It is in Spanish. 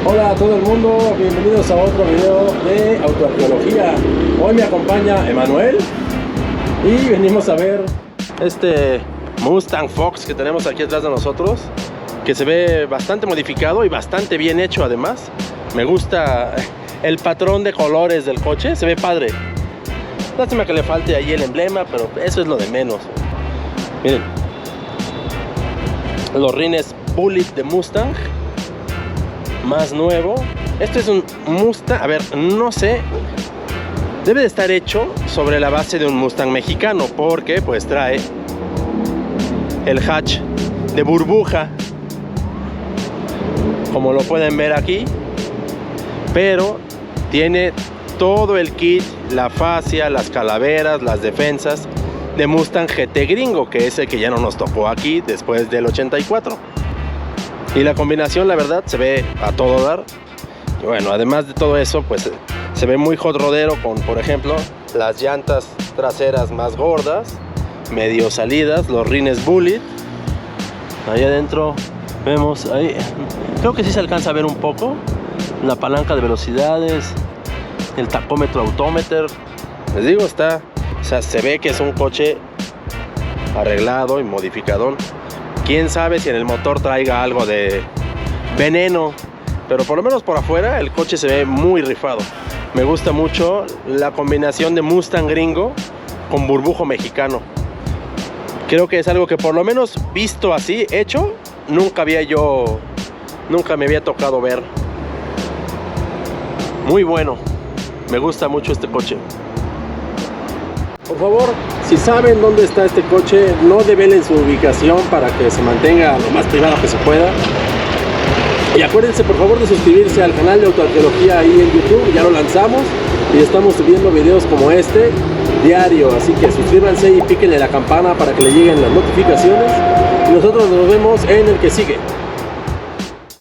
Hola a todo el mundo, bienvenidos a otro video de autoarqueología. Hoy me acompaña Emanuel y venimos a ver este Mustang Fox que tenemos aquí atrás de nosotros, que se ve bastante modificado y bastante bien hecho. Además me gusta el patrón de colores del coche, se ve padre. Lástima que le falte ahí el emblema, pero eso es lo de menos. Miren, los rines Bullitt de Mustang, más nuevo. Esto es un Mustang, a ver, no sé, debe de estar hecho sobre la base de un Mustang mexicano, porque pues trae el hatch de burbuja, como lo pueden ver aquí, pero tiene todo el kit, la fascia, las calaveras, las defensas de Mustang GT gringo, que es el que ya no nos tocó aquí después del 84. Y la combinación, la verdad, se ve a todo dar. Y bueno, además de todo eso, pues se ve muy hot rodero con, por ejemplo, las llantas traseras más gordas, medio salidas, los rines Bullitt. Ahí adentro vemos, ahí, creo que sí se alcanza a ver un poco la palanca de velocidades, el tacómetro autómeter. Les digo, está, o sea, se ve que es un coche arreglado y modificadón. Quién sabe si en el motor traiga algo de veneno, pero por lo menos por afuera el coche se ve muy rifado. Me gusta mucho la combinación de Mustang gringo con burbujo mexicano. Creo que es algo que, por lo menos visto así, hecho, nunca me había tocado ver. Muy bueno, me gusta mucho este coche. Por favor, si saben dónde está este coche, no develen su ubicación para que se mantenga lo más privado que se pueda. Y acuérdense por favor de suscribirse al canal de autoarqueología ahí en YouTube. Ya lo lanzamos y estamos subiendo videos como este diario, así que suscríbanse y píquenle la campana para que le lleguen las notificaciones. Y nosotros nos vemos en el que sigue.